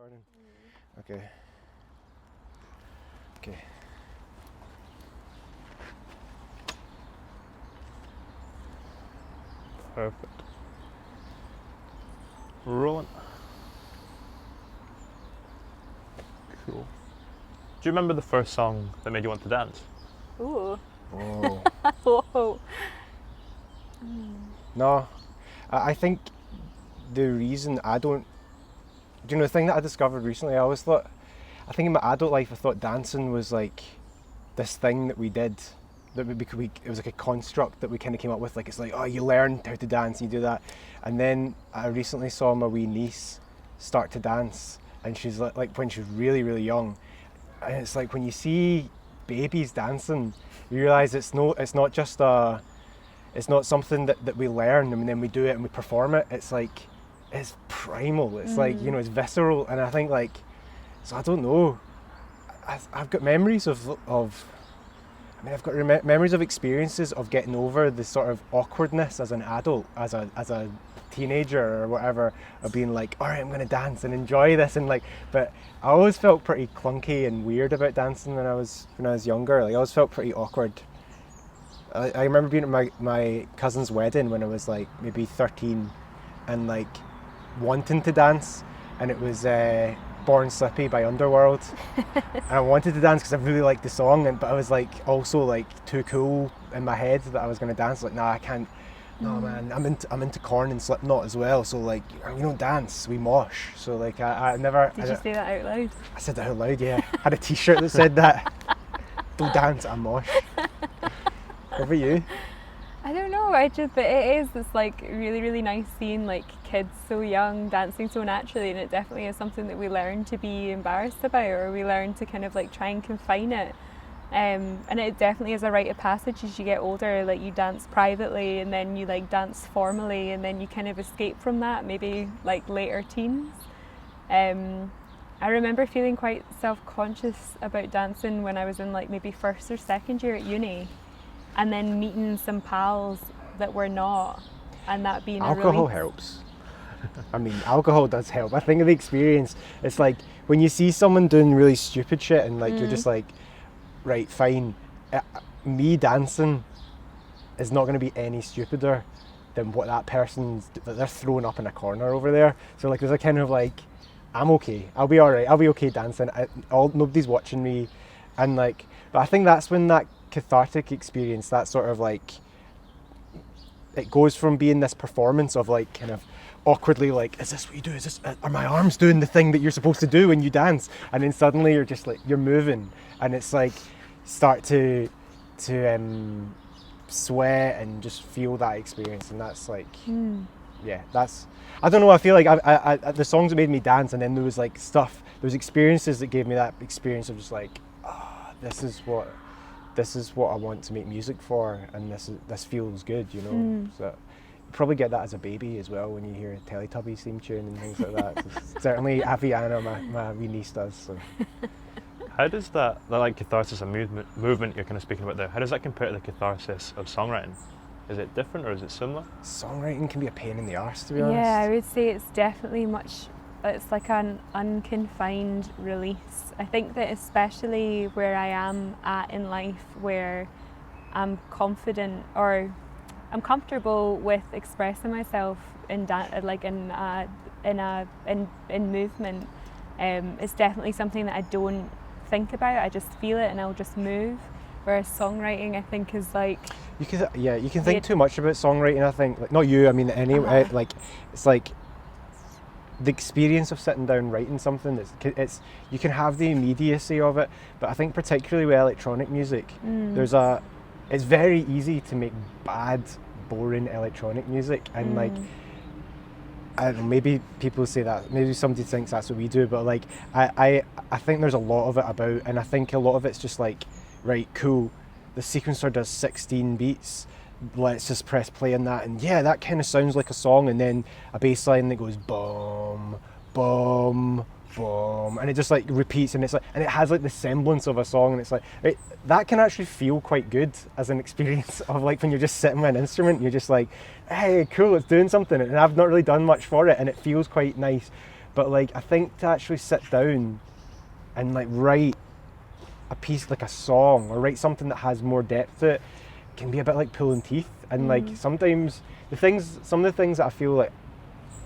recording. Okay. Okay. Perfect. Rolling. Cool. Do you remember the first song that made you want to dance? Ooh. Oh. Whoa. No, I think the reason I don't, do you know the thing that I discovered recently? I think in my adult life I thought dancing was like this thing that we did, that it was like a construct that we kind of came up with. Like it's like, oh, you learn how to dance, and you do that. And then I recently saw my wee niece start to dance, and she's like when she was really, really young. And it's like when you see babies dancing, you realise it's not just it's not something that we learn and then we do it and we perform it. It's like, it's primal. It's like, you know, it's visceral. And I think like, so I don't know. I've got memories memories of experiences of getting over the sort of awkwardness as an adult, as a teenager or whatever, of being like, all right, I'm going to dance and enjoy this. And like, but I always felt pretty clunky and weird about dancing when I was younger. Like I always felt pretty awkward. I remember being at my cousin's wedding when I was like maybe 13 and like wanting to dance, and it was Born Slippy by Underworld. And I wanted to dance because I really liked the song, but I was like also like too cool in my head that I was going to dance. Like, nah, I can't. No, man, I'm into Korn and Slipknot as well. So like, we don't dance, we mosh. So like, I never. Did you say that out loud? I said that out loud. Yeah, I had a T-shirt that said that. Don't dance, I mosh. What about you? I don't know, but it's like really, really nice seeing like kids so young dancing so naturally, and it definitely is something that we learn to be embarrassed about, or we learn to kind of like try and confine it. And it definitely is a rite of passage as you get older. Like you dance privately and then you like dance formally, and then you kind of escape from that, maybe like later teens. I remember feeling quite self-conscious about dancing when I was in like maybe first or second year at uni, and then meeting some pals that were not, and that being alcohol helps. I mean, alcohol does help. I think of the experience, it's like when you see someone doing really stupid shit and like you're just like, right, fine. Me dancing is not going to be any stupider than what that that they're throwing up in a corner over there. So like there's a kind of like, I'm okay, I'll be alright, I'll be okay dancing, nobody's watching me. And like, but I think that's when that cathartic experience, that sort of like, it goes from being this performance of like kind of awkwardly like, is this what you do, are my arms doing the thing that you're supposed to do when you dance, and then suddenly you're just like, you're moving, and it's like start to sweat and just feel that experience. And that's like yeah, that's, I don't know, I feel like I the songs that made me dance, and then there was like stuff, there was experiences that gave me that experience of just like, this is what I want to make music for, and this feels good, you know. So you probably get that as a baby as well when you hear a Teletubbies theme tune and things like that. So certainly Aviana, my wee niece, does. So. How does that like catharsis and movement you're kind of speaking about there, how does that compare to the catharsis of songwriting? Is it different or is it similar? Songwriting can be a pain in the arse, to be honest. Yeah, I would say it's definitely it's like an unconfined release. I think that especially where I am at in life, where I'm confident or I'm comfortable with expressing myself in movement, it's definitely something that I don't think about. I just feel it and I'll just move. Whereas songwriting, I think, is like, you can think too much about songwriting. I think, like, not you. I mean, anyway, like it's like the experience of sitting down writing something. It's you can have the immediacy of it, but I think particularly with electronic music, it's very easy to make bad, boring electronic music, and like, I don't know, maybe people say that, maybe somebody thinks that's what we do, but like I think there's a lot of it about, and I think a lot of it's just like, right, cool, the sequencer does 16 beats, let's just press play on that, and yeah, that kind of sounds like a song, and then a bass line that goes boom, boom, boom, and it just like repeats, and it's like, and it has like the semblance of a song, and it's like, that can actually feel quite good as an experience of like when you're just sitting with an instrument, you're just like, hey, cool, it's doing something, and I've not really done much for it, and it feels quite nice. But like I think to actually sit down and like write a piece, like a song, or write something that has more depth to it, can be a bit like pulling teeth. And like sometimes some of the things that I feel like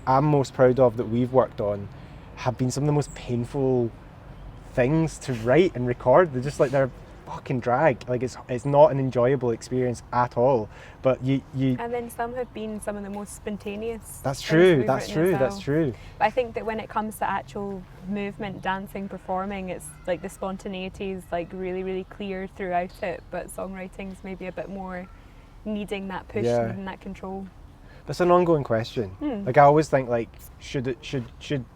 I'm most proud of that we've worked on have been some of the most painful things to write and record. They're fucking drag. Like it's not an enjoyable experience at all. But you and then some have been some of the most spontaneous. That's things true. we've That's written true. as well. That's true. But I think that when it comes to actual movement, dancing, performing, it's like the spontaneity is like really, really clear throughout it. But songwriting's maybe a bit more needing that push, Yeah. needing that control. That's an ongoing question. Like I always think like should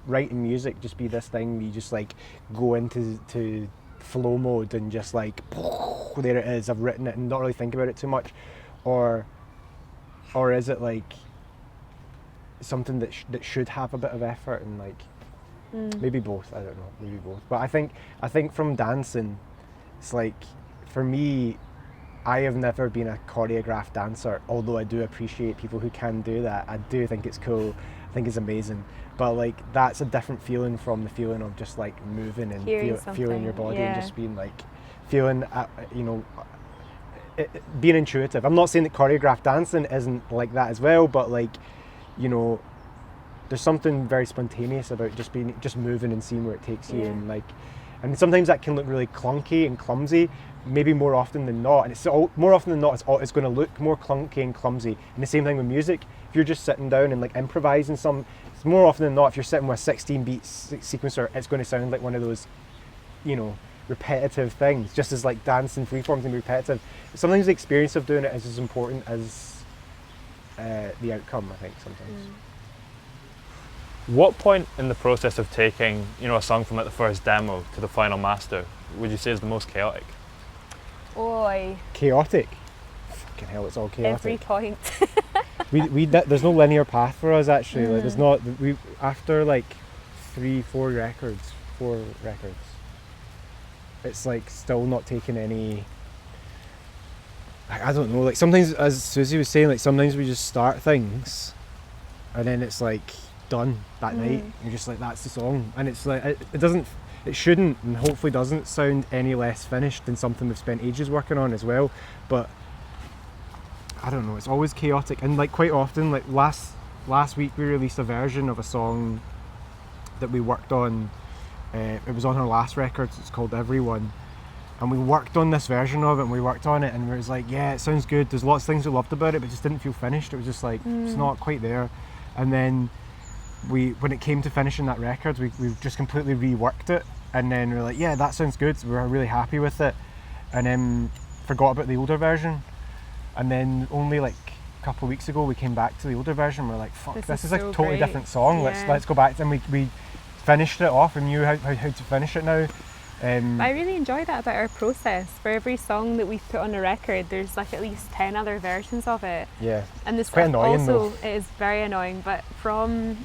writing music just be this thing you just like go into flow mode and just like there it is, I've written it, and not really think about it too much, or is it like something that should have a bit of effort and like maybe both, I don't know, maybe both. But I think from dancing, it's like for me, I have never been a choreographed dancer, although I do appreciate people who can do that. I do think it's cool. I think it's amazing. But like that's a different feeling from the feeling of just like moving and feeling your body and just being like feeling, being intuitive. I'm not saying that choreographed dancing isn't like that as well, but like, you know, there's something very spontaneous about just moving and seeing where it takes you, and like, and sometimes that can look really clunky and clumsy. Maybe more often than not, and more often than not, it's going to look more clunky and clumsy. And the same thing with music. If you're just sitting down and like improvising it's more often than not, if you're sitting with a 16 beat sequencer, it's going to sound like one of those, you know, repetitive things. Just as like dance and freeform can be repetitive. Sometimes the experience of doing it is as important as the outcome, I think, sometimes. What point in the process of taking, you know, a song from like the first demo to the final master would you say is the most chaotic? Chaotic? Fucking hell, it's all chaotic. Every point. There's no linear path for us actually. Like there's not. We after like 4 records, it's like still not taking any. I don't know. Like sometimes, as Susie was saying, like sometimes we just start things, and then it's like done that night. You're just like, that's the song, and it's like it doesn't. It shouldn't, and hopefully doesn't sound any less finished than something we've spent ages working on as well. But I don't know, it's always chaotic. And like quite often, like last week we released a version of a song that we worked on. It was on our last record, it's called Everyone. And we worked on this version of it, and we worked on it, and it was like, yeah, it sounds good. There's lots of things we loved about it, but it just didn't feel finished. It was just like, it's not quite there. And then when it came to finishing that record, we just completely reworked it. And then we were like, yeah, that sounds good. So we were really happy with it. And then forgot about the older version. And then only like a couple of weeks ago, we came back to the older version. And we're like, fuck, this is a so totally great. different song. Yeah. Let's go back. And we finished it off. We knew how to finish it now. I really enjoy that about our process. For every song that we've put on a record, there's like at least 10 other versions of it. Yeah. And this quite annoying, also, though. it is very annoying, but from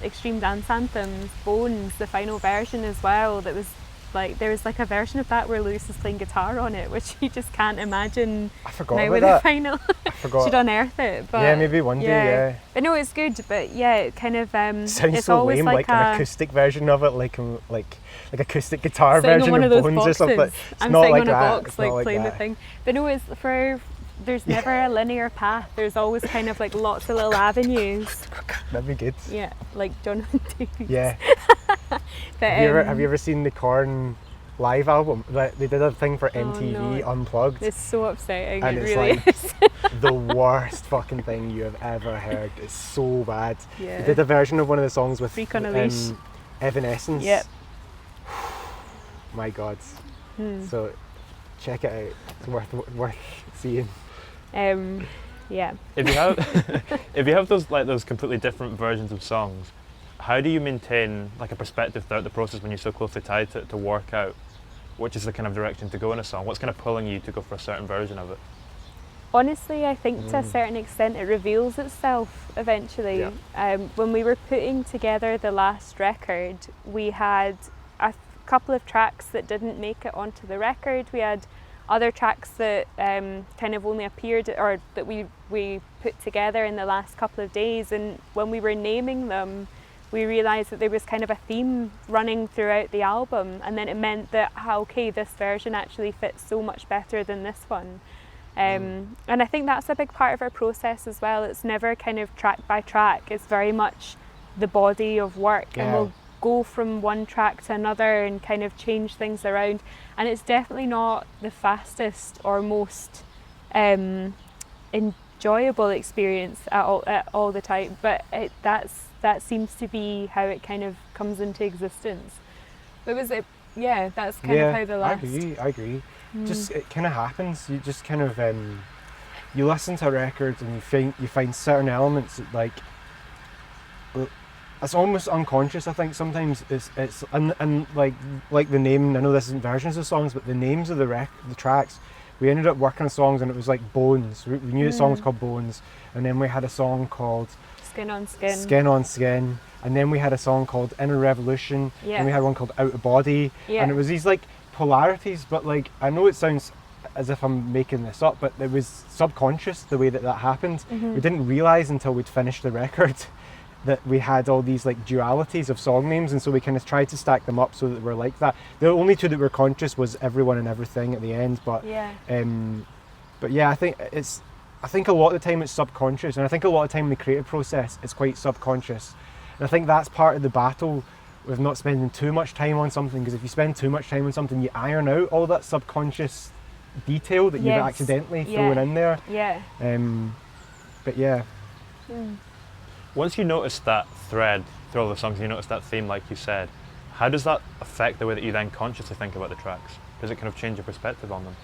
Extreme Dance Anthems, Bones, the final version as well, that was like, there was like a version of that where Lewis was playing guitar on it, which you just can't imagine I forgot now about with that. the final. I forgot. Should unearth it. But yeah, maybe one day, yeah. But no, it's good, but yeah, it kind of, Sounds it's so always lame, like an acoustic version of it, like acoustic guitar sitting version on one of of those Bones boxes. or something. It's I'm not sitting like on a that. box, It's like not like playing the that. thing. But no, it's there's never a linear path. There's always kind of like lots of little avenues. That'd be good. Yeah, like Jonathan Davis. Yeah. But, Have you ever seen the Korn live album? They did a thing for MTV no. Unplugged, It's so upsetting. and it it's really like is. the worst fucking thing you have ever heard. It's so bad. Yeah. They did a version of one of the songs with Freak on a Leash. Evanescence. Yep. My God. So check it out. It's worth seeing. Yeah. If you have if you have those completely different versions of songs, how do you maintain like a perspective throughout the process when you're so closely tied to it to work out which is the kind of direction to go in a song? What's kind of pulling you to go for a certain version of it? Honestly, I think to a certain extent it reveals itself eventually. Yeah. When we were putting together the last record, we had a couple of tracks that didn't make it onto the record. We had other tracks that kind of only appeared, or that we put together in the last couple of days, and when we were naming them, we realised that there was kind of a theme running throughout the album, and then it meant that, okay, this version actually fits so much better than this one. And I think that's a big part of our process as well. It's never kind of track by track, it's very much the body of work, and we'll go from one track to another and kind of change things around, and it's definitely not the fastest or most enjoyable experience at all the time, but that seems to be how it kind of comes into existence. That's kind of how the last... I agree. Just it kind of happens. You just kind of you listen to a record and you find certain elements that, like, it's almost unconscious. I think sometimes it's and like the name. I know this isn't versions of songs, but the names of the tracks. We ended up working on songs and it was like Bones. We knew the song was called Bones, and then we had a song called Skin on Skin. Skin on Skin, and then we had a song called Inner Revolution, and we had one called Out of Body, and it was these like polarities. But like, I know it sounds as if I'm making this up, but it was subconscious the way that happened. We didn't realise until we'd finished the record that we had all these like dualities of song names, and so we kind of tried to stack them up so that we're like that. The only two that were conscious was Everyone and Everything at the end, but I think a lot of the time it's subconscious, and I think a lot of the time in the creative process it's quite subconscious, and I think that's part of the battle with not spending too much time on something, because if you spend too much time on something, you iron out all that subconscious detail that you've accidentally thrown in there. But yeah. Once you notice that thread through all the songs, you notice that theme, like you said, how does that affect the way that you then consciously think about the tracks? Does it kind of change your perspective on them?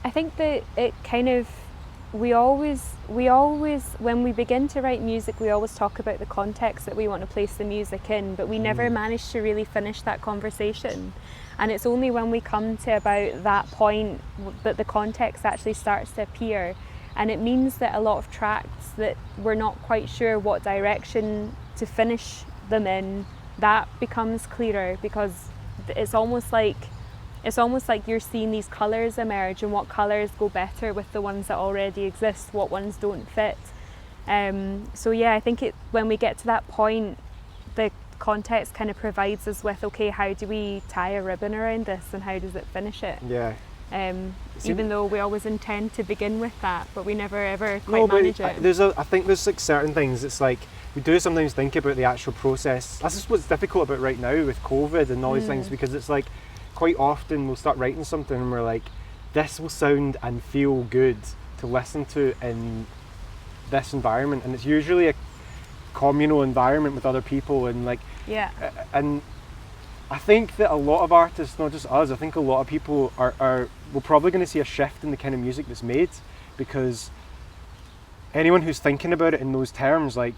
I think that it kind of, we always, when we begin to write music, we always talk about the context that we want to place the music in, but we never manage to really finish that conversation. And it's only when we come to about that point that the context actually starts to appear. And it means that a lot of tracks that we're not quite sure what direction to finish them in, that becomes clearer, because it's almost like you're seeing these colours emerge, and what colours go better with the ones that already exist, what ones don't fit. I think when we get to that point, the context kind of provides us with, okay, how do we tie a ribbon around this and how does it finish it? Even though we always intend to begin with that, but we never ever quite manage it. I think there's like certain things, it's like we do sometimes think about the actual process. That's just what's difficult about right now with COVID and all these things, because it's like quite often we'll start writing something and we're like, this will sound and feel good to listen to in this environment, and it's usually a communal environment with other people, and like and I think that a lot of artists, not just us, I think a lot of people we're probably going to see a shift in the kind of music that's made, because anyone who's thinking about it in those terms, like,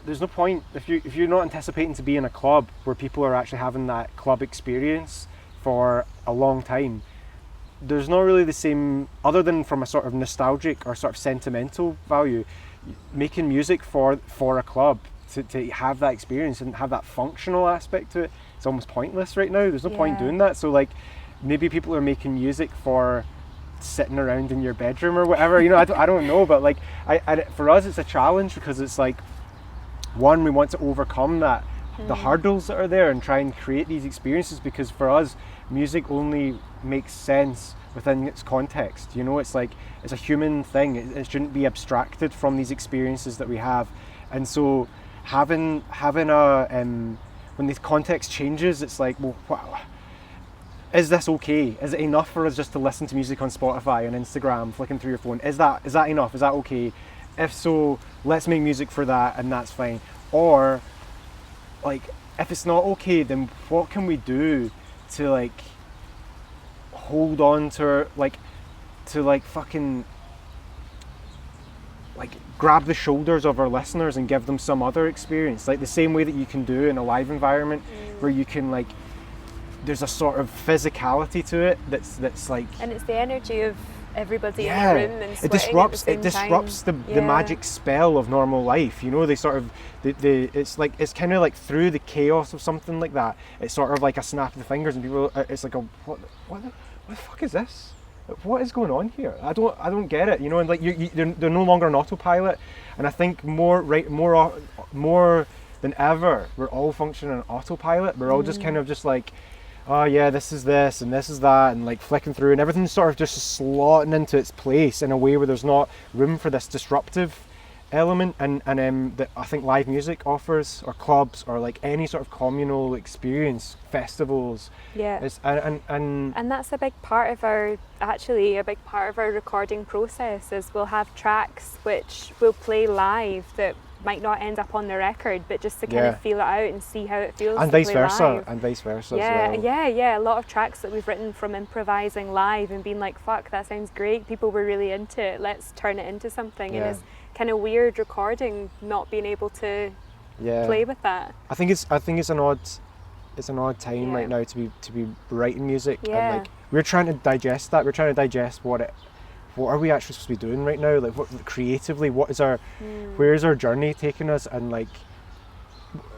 there's no point if you're not anticipating to be in a club where people are actually having that club experience for a long time. There's not really the same, other than from a sort of nostalgic or sort of sentimental value, making music for a club to have that experience and have that functional aspect to it. It's almost pointless right now. There's no point doing that. So like, maybe people are making music for sitting around in your bedroom or whatever, you know. I don't know, but like, for us it's a challenge, because it's like, one, we want to overcome that the hurdles that are there and try and create these experiences, because for us music only makes sense within its context, you know. It's like, it's a human thing. It shouldn't be abstracted from these experiences that we have. And so having a when the context changes, it's like, well, is this okay? Is it enough for us just to listen to music on Spotify and Instagram, flicking through your phone? Is that enough? Is that okay? If so, let's make music for that, and that's fine. Or like, if it's not okay, then what can we do to like hold on to fucking like grab the shoulders of our listeners and give them some other experience, like the same way that you can do in a live environment, where you can like, there's a sort of physicality to it that's like, and it's the energy of everybody in the room and it disrupts the magic spell of normal life, you know. They sort of it's kind of like through the chaos of something like that, it's sort of like a snap of the fingers, and people, it's like, what the fuck is this? What is going on here? I don't get it, you know. And like, they're no longer an autopilot, and I think more than ever. We're all functioning on autopilot. We're all just kind of just like, oh yeah, this is this and this is that, and like flicking through, and everything's sort of just slotting into its place in a way where there's not room for this disruptive element, and that I think live music offers, or clubs, or like any sort of communal experience, festivals. Yeah. And that's a big part of our recording process. Is we'll have tracks which we'll play live that might not end up on the record, but just to kind of feel it out and see how it feels. And to vice play versa. live. And vice versa. Yeah, as well. yeah. A lot of tracks that we've written from improvising live and being like, "Fuck, that sounds great. People were really into it. Let's turn it into something." And it's kind of weird recording not being able to play with that. I think it's an odd time right now to be writing music, and like we're trying to digest that. We're trying to digest what are we actually supposed to be doing right now? Like, what creatively, what is where is our journey taking us? And like,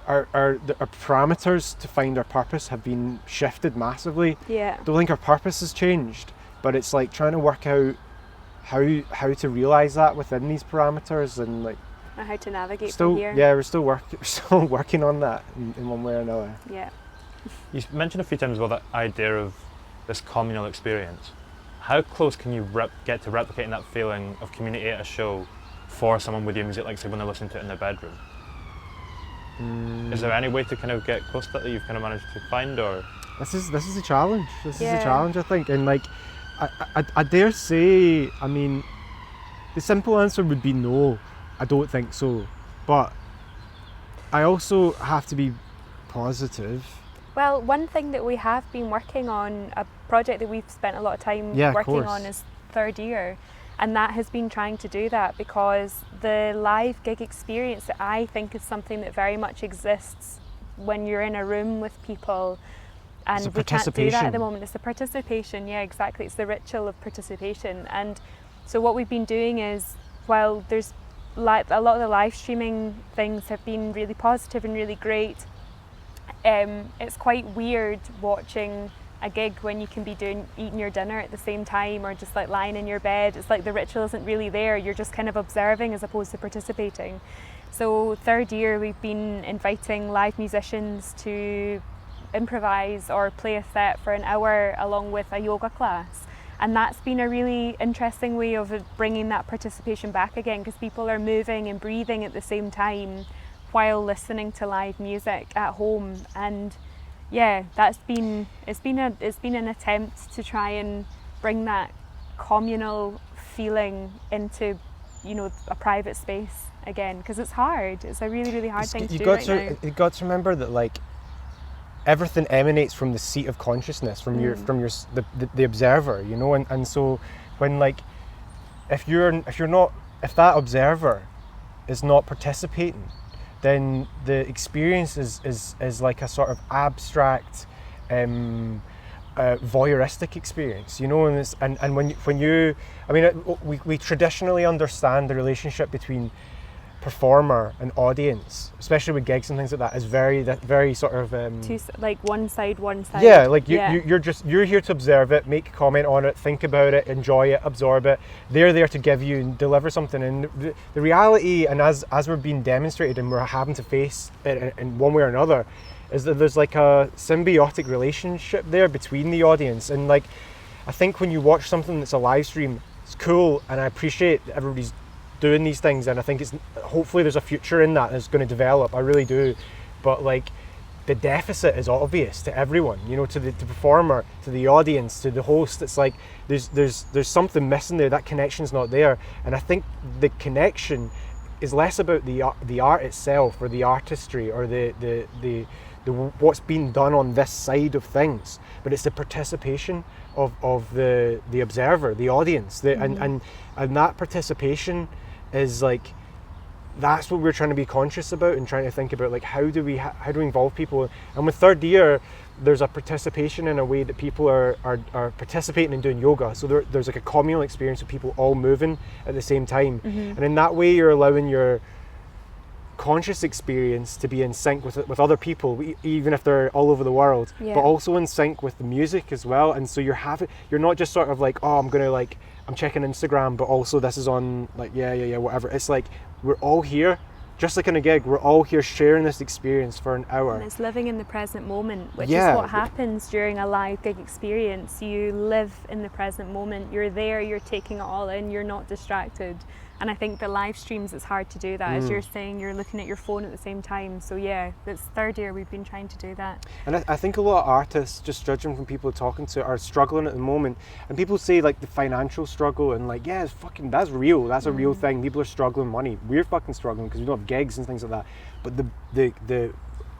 our parameters to find our purpose have been shifted massively. Yeah. Don't think our purpose has changed, but it's like trying to work out how to realize that within these parameters, and like how to navigate from here. Yeah, we're still working on that in one way or another. Yeah. You mentioned a few times about that idea of this communal experience. How close can you get to replicating that feeling of community at a show for someone with your music, like say when they listen to it in their bedroom? Is there any way to kind of get close to that you've kind of managed to find, or? This is a challenge. This is a challenge, I think, and like I dare say, I mean, the simple answer would be no. I don't think so, but I also have to be positive. Well, one thing that we have been working on, a project that we've spent a lot of time working on, is Third Year, and that has been trying to do that, because the live gig experience that I think is something that very much exists when you're in a room with people, and we can't do that at the moment. It's the participation, yeah, exactly. It's the ritual of participation. And so what we've been doing is, while there's a lot of the live streaming things have been really positive and really great, it's quite weird watching a gig when you can be eating your dinner at the same time, or just like lying in your bed. It's like the ritual isn't really there. You're just kind of observing as opposed to participating. So Third Year, we've been inviting live musicians to improvise or play a set for an hour along with a yoga class. And that's been a really interesting way of bringing that participation back again, because people are moving and breathing at the same time while listening to live music at home. And yeah, it's been an attempt to try and bring that communal feeling into, a private space again, because it's hard. It's a really, really hard thing to do right now. You've got to remember that like everything emanates from the seat of consciousness, from the observer, and so when like if that observer is not participating, then the experience is like a sort of abstract voyeuristic experience, and when you I mean, we traditionally understand the relationship between performer and audience, especially with gigs and things like that, is very sort of like one side. Yeah, like you're here to observe it, make a comment on it, think about it, enjoy it, absorb it. They're there to give you and deliver something. And the reality, and as we're being demonstrated and we're having to face it in one way or another, is that there's like a symbiotic relationship there between the audience. And like, I think when you watch something that's a live stream, it's cool, and I appreciate that everybody's doing these things, and I think hopefully there's a future in that that's going to develop. I really do. But like, the deficit is obvious to everyone, to the performer, to the audience, to the host. It's like there's something missing there. That connection's not there. And I think the connection is less about the art itself, or the artistry, or the what's being done on this side of things, but it's the participation of the observer, the audience, and that participation is like, that's what we're trying to be conscious about and trying to think about, like how do we involve people. And with Third Year, there's a participation in a way that people are participating and doing yoga, so there's like a communal experience of people all moving at the same time. And in that way you're allowing your conscious experience to be in sync with other people, even if they're all over the world, but also in sync with the music as well. And so you're not just sort of like, oh, I'm checking Instagram, but also this is on, like, yeah, whatever. It's like, we're all here just like in a gig, we're all here sharing this experience for an hour. And it's living in the present moment, which Yeah. is what happens during a live gig experience. You live in the present moment. You're there, you're taking it all in, you're not distracted. And I think the live streams, it's hard to do that. As you're saying, you're looking at your phone at the same time. So yeah, it's third year we've been trying to do that. And I think a lot of artists, just judging from people talking to, are struggling at the moment. And people say like the financial struggle, and like, yeah, it's fucking, that's real. That's a real thing. People are struggling money. We're fucking struggling because we don't have gigs and things like that.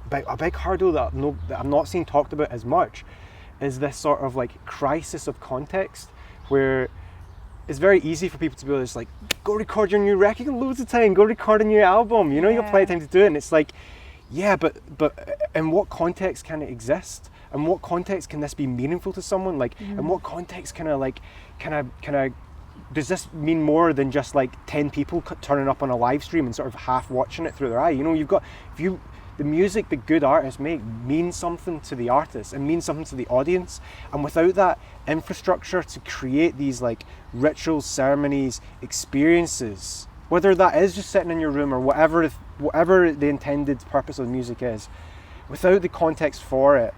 But a big hurdle that I'm not seeing talked about as much is this sort of like crisis of context, where it's very easy for people to be just like, go record your new record loads of time, go record a new album, you know, you got plenty of time to do it. And it's like, yeah, but in what context can it exist? In what context can this be meaningful to someone? Like, in what context can I does this mean more than just like 10 people turning up on a live stream and sort of half watching it through their eye? You know, the music that good artists make means something to the artist and means something to the audience. And without that infrastructure to create these like rituals, ceremonies, experiences, whether that is just sitting in your room or whatever the intended purpose of the music is, without the context for it,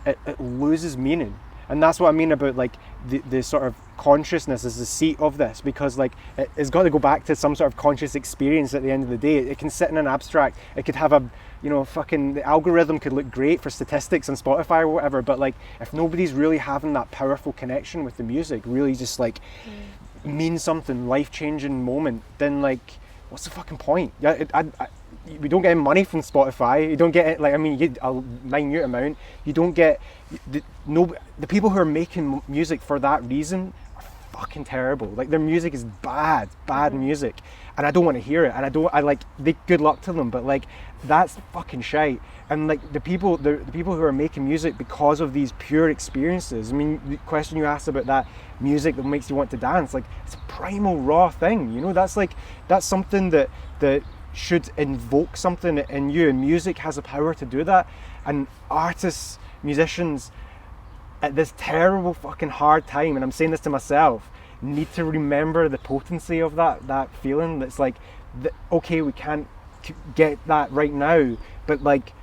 it loses meaning. And that's what I mean about like the sort of consciousness is the seat of this, because like it's got to go back to some sort of conscious experience at the end of the day. It can sit in an abstract, it could have the algorithm could look great for statistics on Spotify or whatever, but like if nobody's really having that powerful connection with the music, really just like means something, life-changing moment, then like what's the fucking point? We don't get any money from Spotify. You don't get it, like, I mean, you get a minute amount. You don't get the people who are making music for that reason are fucking terrible. Like, their music is bad music, and I don't want to hear it. And good luck to them, but like that's fucking shite. And like the people who are making music because of these pure experiences. I mean, the question you asked about that music that makes you want to dance, like it's a primal raw thing. You know, that's something that should invoke something in you, and music has the power to do that. And artists, musicians, at this terrible fucking hard time, and I'm saying this to myself, need to remember the potency of that feeling. That's like, okay, we can't get that right now, but like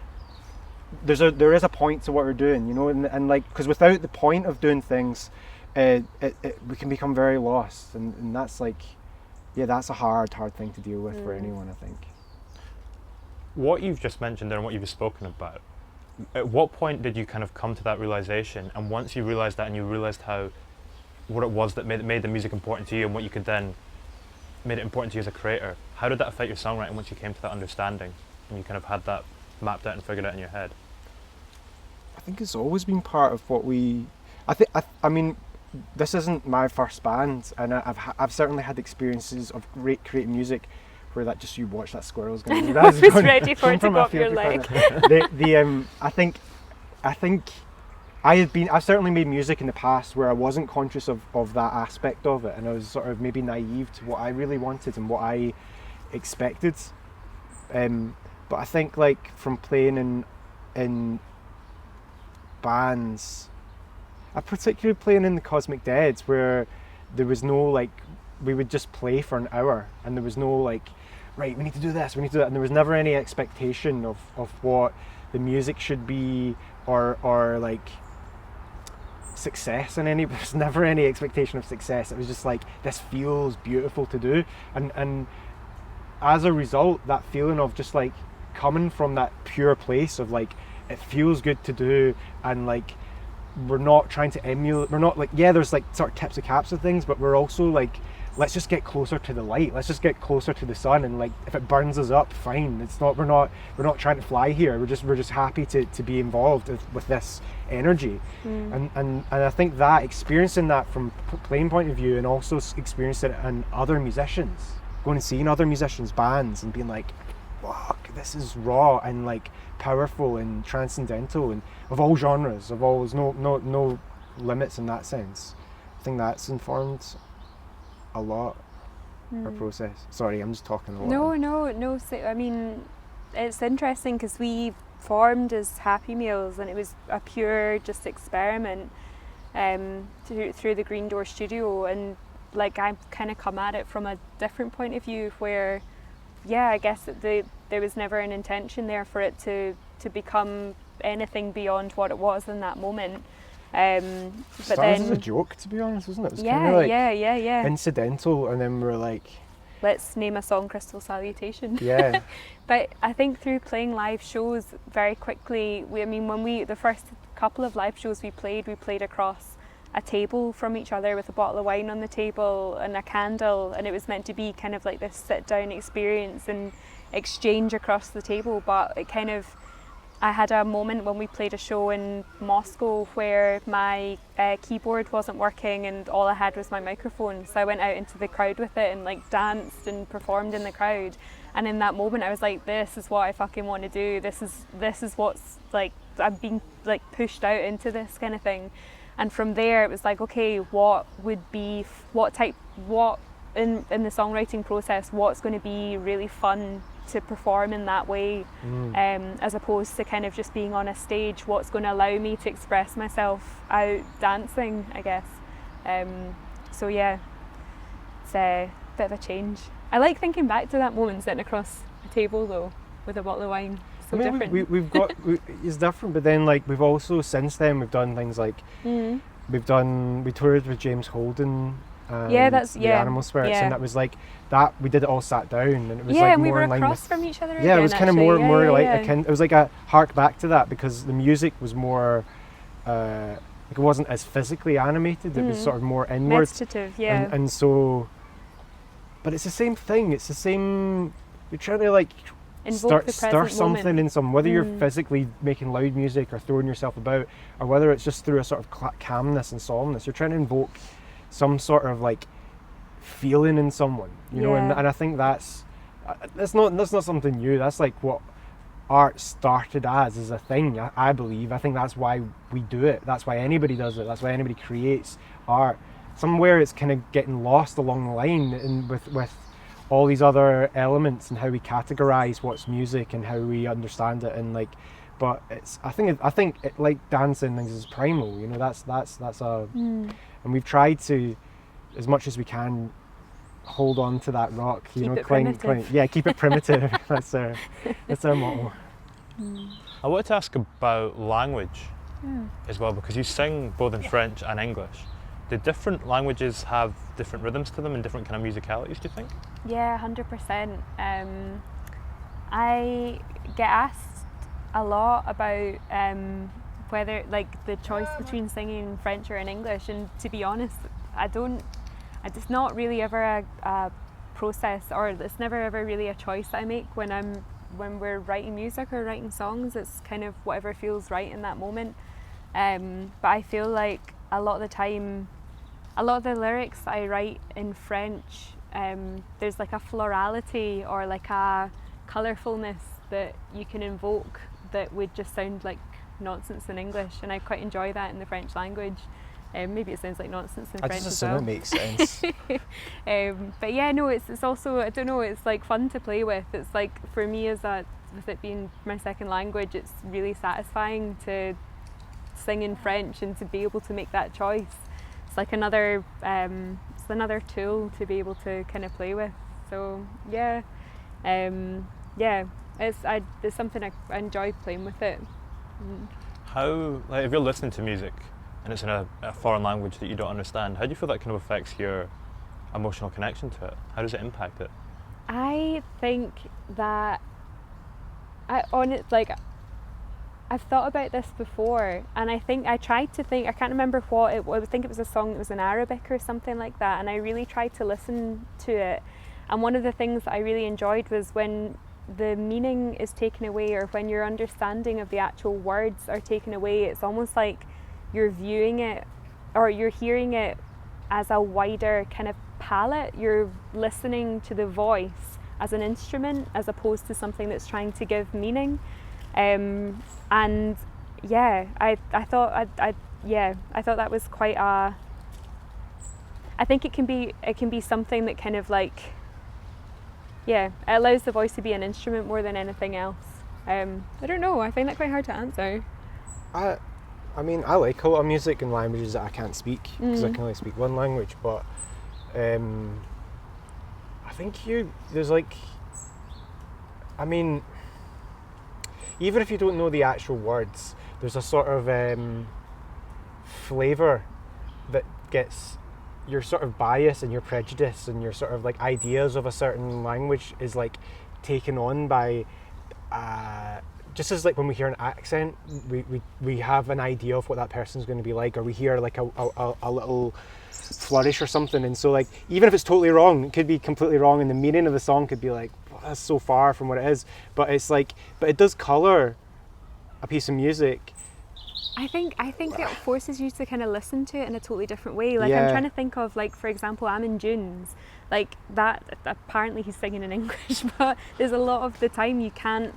there is a point to what we're doing, you know, and like, because without the point of doing things, we can become very lost, and that's like, yeah, that's a hard thing to deal with for anyone, I think. What you've just mentioned there and what you've spoken about, at what point did you kind of come to that realization? And once you realized that and you realized what it was that made the music important to you, and what you could then made it important to you as a creator, how did that affect your songwriting once you came to that understanding and you kind of had that mapped out and figured out in your head? I think it's always been part of what I mean, this isn't my first band, and I've certainly had experiences of great creating music where that just, you watch that squirrel's going to I was ready for it to go up your leg. I think I've certainly made music in the past where I wasn't conscious of that aspect of it, and I was sort of maybe naive to what I really wanted and what I expected. But I think like from playing in bands, I particularly playing in the Cosmic Dead, where there was no like, we would just play for an hour and there was no like, right, we need to do this, we need to do that, and there was never any expectation of what the music should be or like success there was never any expectation of success. It was just like, this feels beautiful to do, and as a result, that feeling of just like coming from that pure place of like, it feels good to do, and like we're not trying to emulate, we're not like, yeah, there's like sort of tips and caps of things, but we're also like, let's just get closer to the light, let's just get closer to the sun, and like if it burns us up, fine. It's not, we're not trying to fly here, we're just happy to be involved with this energy. And I think that experiencing that from playing point of view, and also experiencing it in other musicians, going and seeing other musicians, bands, and being like, fuck, this is raw and like powerful and transcendental, and of all genres, of all, there's no limits in that sense. I think that's informed a lot our process. Sorry, I'm just talking a lot. No. So, I mean, it's interesting because we formed as Happy Meals, and it was a pure just experiment through the Green Door Studio, and like I've kind of come at it from a different point of view, where yeah, I guess there was never an intention there for it to become anything beyond what it was in that moment. But Started then as a joke, to be honest, wasn't it? It was yeah, kind of like yeah. incidental, and then we were like, Let's name a song Crystal Salutation. yeah. But I think through playing live shows very quickly, the first couple of live shows we played across a table from each other with a bottle of wine on the table and a candle, and it was meant to be kind of like this sit down experience and exchange across the table. But I had a moment when we played a show in Moscow where my keyboard wasn't working and all I had was my microphone. So I went out into the crowd with it and like danced and performed in the crowd. And in that moment I was like, this is what I fucking want to do. This is what's like, I'm being like pushed out into this kind of thing. And from there it was like, okay, what in the songwriting process, what's going to be really fun to perform in that way, as opposed to kind of just being on a stage, what's going to allow me to express myself out dancing, I guess. So yeah, it's a bit of a change. I like thinking back to that moment sitting across a table though with a bottle of wine. So different. It's different, but then like we've also since then we've done things like we toured with James Holden. The Animal Spirits, and that was like that. We did it all sat down, and it was like and more we were in line across with, from each other. Yeah, again, it was kind of actually. more like yeah. it was like a hark back to that, because the music was more like it wasn't as physically animated. It was sort of more inward, meditative, yeah. and so, but it's the same thing. It's the same. You're trying to like stir something moment. in some, whether you're physically making loud music or throwing yourself about, or whether it's just through a sort of calmness and solemnness. You're trying to invoke some sort of like feeling in someone, you know, and I think that's not something new. That's like what art started as a thing, I believe. I think that's why we do it. That's why anybody does it. That's why anybody creates art. Somewhere it's kind of getting lost along the line and with all these other elements and how we categorize what's music and how we understand it, and like, but it's I think it, like dancing things is primal, you know. That's and we've tried to, as much as we can, hold on to that rock, you know, cling, keep it primitive. That's our motto. I wanted to ask about language as well, because you sing both in French and English. Do different languages have different rhythms to them and different kind of musicalities, do you think? Yeah, 100%. I get asked a lot about whether, like, the choice between singing in French or in English, and to be honest, it's not really ever a process, or it's never ever really a choice I make when we're writing music or writing songs. It's kind of whatever feels right in that moment. But I feel like a lot of the time, a lot of the lyrics I write in French, there's like a florality or like a colourfulness that you can invoke that would just sound like nonsense in English, and I quite enjoy that in the French language. Maybe it sounds like nonsense in French as well. I just assume it makes sense. But yeah, no, it's also, I don't know, it's like fun to play with. It's like, for me, with it being my second language, it's really satisfying to sing in French and to be able to make that choice. It's like another tool to be able to kind of play with. So yeah, it's something I enjoy playing with it. How, like, if you're listening to music and it's in a foreign language that you don't understand, how do you feel that kind of affects your emotional connection to it? How does it impact it? I think that I've thought about this before, and I can't remember what it was. I think it was a song that was in Arabic or something like that, and I really tried to listen to it. And one of the things that I really enjoyed was when the meaning is taken away, or when your understanding of the actual words are taken away. It's almost like you're viewing it, or you're hearing it as a wider kind of palette. You're listening to the voice as an instrument as opposed to something that's trying to give meaning. And yeah, I thought that was quite I think it can be something that kind of like, it allows the voice to be an instrument more than anything else. I don't know, I find that quite hard to answer. I mean, I like a lot of music in languages that I can't speak, because I can only speak one language, but I think there's like I mean, even if you don't know the actual words, there's a sort of flavour that gets your sort of bias and your prejudice and your sort of like ideas of a certain language is like taken on by just as like when we hear an accent, we have an idea of what that person's going to be like, or we hear like a little flourish or something, and so like even if it's totally wrong, it could be completely wrong, and the meaning of the song could be like, well, that's so far from what it is, but it's like, but it does colour a piece of music. I think it forces you to kind of listen to it in a totally different way. Like Yeah. I'm trying to think of, like, for example, I'm in Dunes. Like that, apparently he's singing in English, but there's a lot of the time you can't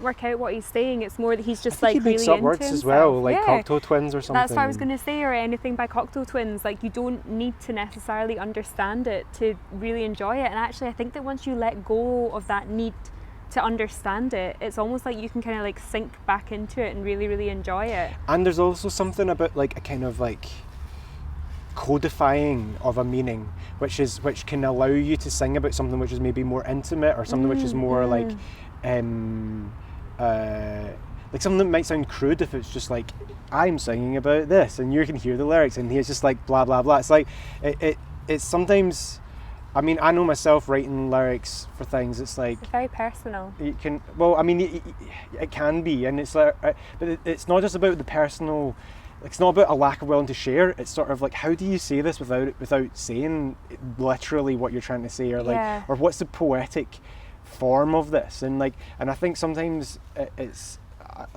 work out what he's saying. It's more that he's just like He really makes up into words himself. as well, like Yeah. Cocteau Twins or something. That's what I was going to say, or anything by Cocteau Twins. Like, you don't need to necessarily understand it to really enjoy it. And actually, I think that once you let go of that need to understand it, it's almost like you can kind of like sink back into it and really, really enjoy it. And there's also something about like a kind of like codifying of a meaning, which can allow you to sing about something which is maybe more intimate, or something which is more like something that might sound crude if it's just like, I'm singing about this and you can hear the lyrics and he's just like blah blah blah. It's like it's sometimes, I mean, I know myself writing lyrics for things, it's like It's very personal. you can, well, I mean, it can be, and it's like, but it's not just about the personal. It's not about a lack of willing to share. It's sort of like, how do you say this without saying literally what you're trying to say, or like, Yeah. or what's the poetic form of this? And like, and I think sometimes it's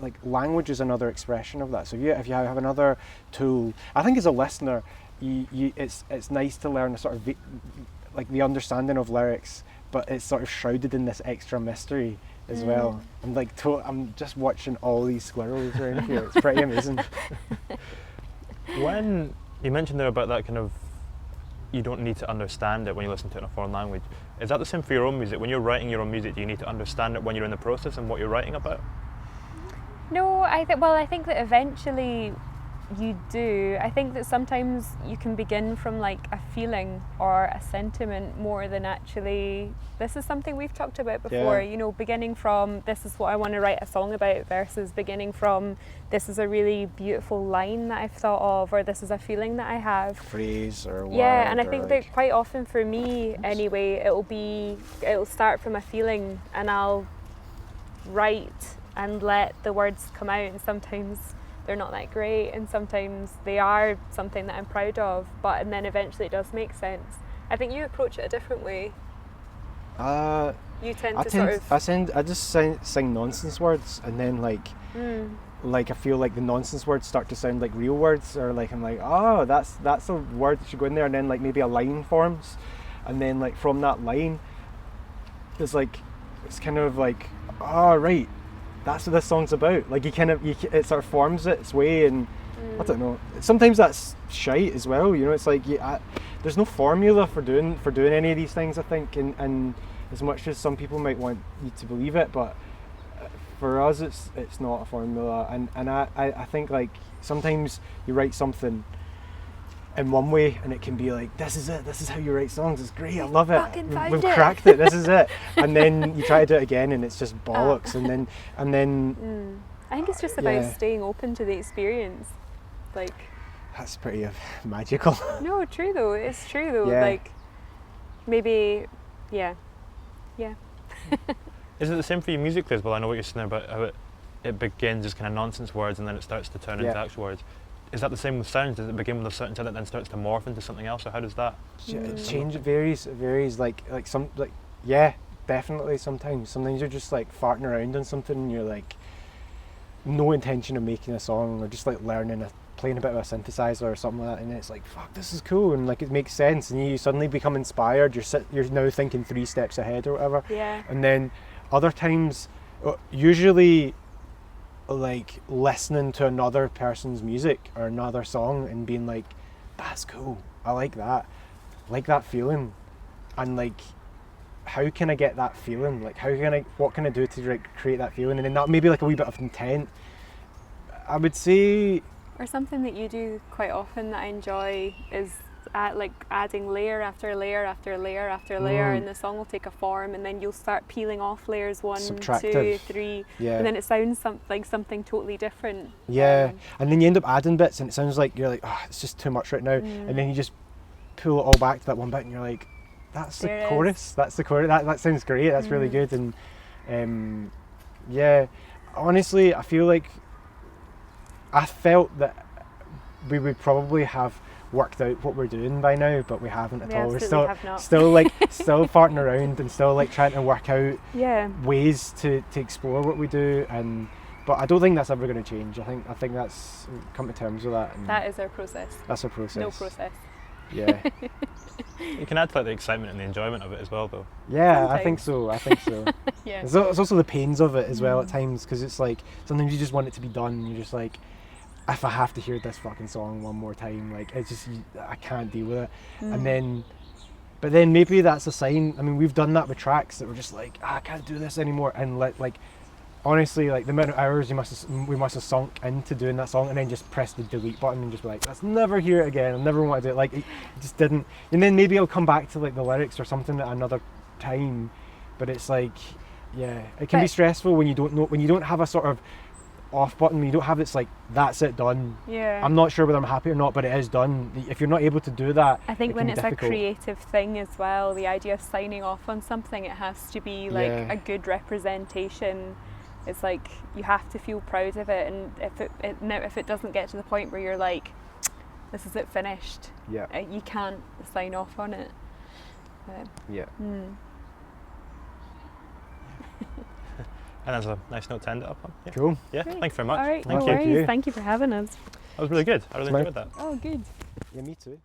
like language is another expression of that. So if you have another tool, I think as a listener, it's nice to learn a sort of like the understanding of lyrics, but it's sort of shrouded in this extra mystery as well. I'm like, I'm just watching all these squirrels around here. It's pretty amazing. When you mentioned there about that kind of, you don't need to understand it when you listen to it in a foreign language. Is that the same for your own music? When you're writing your own music, do you need to understand it when you're in the process and what you're writing about? No, I think that eventually you do. I think that sometimes you can begin from like a feeling or a sentiment more than actually, this is something we've talked about before, Yeah. you know, beginning from this is what I want to write a song about versus beginning from this is a really beautiful line that I've thought of, or this is a feeling that I have. Phrase or word. Yeah, and I or think like, that quite often for me anyway, it'll start from a feeling and I'll write and let the words come out, and sometimes they're not that great and sometimes they are something that I'm proud of, and then eventually it does make sense. I think you approach it a different way. You tend to I just sing nonsense words, and then like I feel like the nonsense words start to sound like real words, or like I'm like, oh, that's a word that should go in there, and then like maybe a line forms, and then like from that line there's like, it's kind of like, oh right, that's what this song's about. Like it sort of forms its way, and I don't know. Sometimes that's shite as well. You know, it's like there's no formula for doing any of these things. I think, and as much as some people might want you to believe it, but for us, it's not a formula. And I think like sometimes you write something in one way and it can be like, this is it, this is how you write songs, it's great, I love it, we've cracked it, this is it, and then you try to do it again and it's just bollocks. and then I think it's just about staying open to the experience. Like, that's pretty magical. No, true though, it's true though. Yeah. Like, maybe, yeah. Is it the same for you musically as well? I know what you're saying about how it begins as kind of nonsense words and then it starts to turn into actual words. Is that the same with sounds? Does it begin with a certain sound that then starts to morph into something else, or how does that? It varies. Like some, like, yeah, definitely. Sometimes you're just like farting around on something and you're like, no intention of making a song, or just like playing a bit of a synthesizer or something like that, and it's like, fuck, this is cool, and like it makes sense, and you suddenly become inspired. You're now thinking 3 steps ahead or whatever. Yeah. And then other times, usually, like listening to another person's music or another song and being like, that's cool, I like that feeling, and like, how can I get that feeling? Like, what can I do to like create that feeling? And then that maybe like a wee bit of intent, I would say. Or something that you do quite often that I enjoy is like adding layer after layer after layer after layer, and the song will take a form, and then you'll start peeling off layers 1, 2, Subtractive. 3, Yeah. and then it sounds like something totally different. Yeah, and then you end up adding bits, and it sounds like you're like, oh, it's just too much right now, and then you just pull it all back to that one bit, and you're like, that's There the it chorus. That's the chorus. That sounds great. That's really good. And yeah, honestly, I feel like I felt that we would probably have worked out what we're doing by now, but we haven't at We all. We're absolutely have not. still like still farting around and still like trying to work out Yeah. ways to explore what we do, but I don't think that's ever going to change. I think that's come to terms with that. And That is our process. that's our process. No process. Yeah. You can add to like the excitement and the enjoyment of it as well, though. Yeah, I think so. Yeah. It's also the pains of it as well at times, because it's like sometimes you just want it to be done, and you're just like, if I have to hear this fucking song one more time, like it's just I can't deal with it. But then maybe that's a sign. I mean, we've done that with tracks that we're just like, I can't do this anymore, and like honestly, like the amount of hours we must have sunk into doing that song, and then just press the delete button and just be like, let's never hear it again. I'll never want to do it. Like it just didn't. And then maybe I'll come back to like the lyrics or something at another time. But it's like, yeah, it can be stressful when you don't know, when you don't have a sort of off button, when you don't have it's like, that's it, done. Yeah. I'm not sure whether I'm happy or not, but it is done. If you're not able to do that, I think when can be it's difficult. a creative thing as well, the idea of signing off on something, it has to be like a good representation. It's like you have to feel proud of it, and if it doesn't get to the point where you're like, this is it, finished, you can't sign off on it. Yeah. And that's a nice note to end it up on. Yeah. Cool. Yeah, Great. thanks very much. All right, Thank no you. worries. Thank you for having us. That was really good. I really It's my- enjoyed that. Oh, good. Yeah, me too.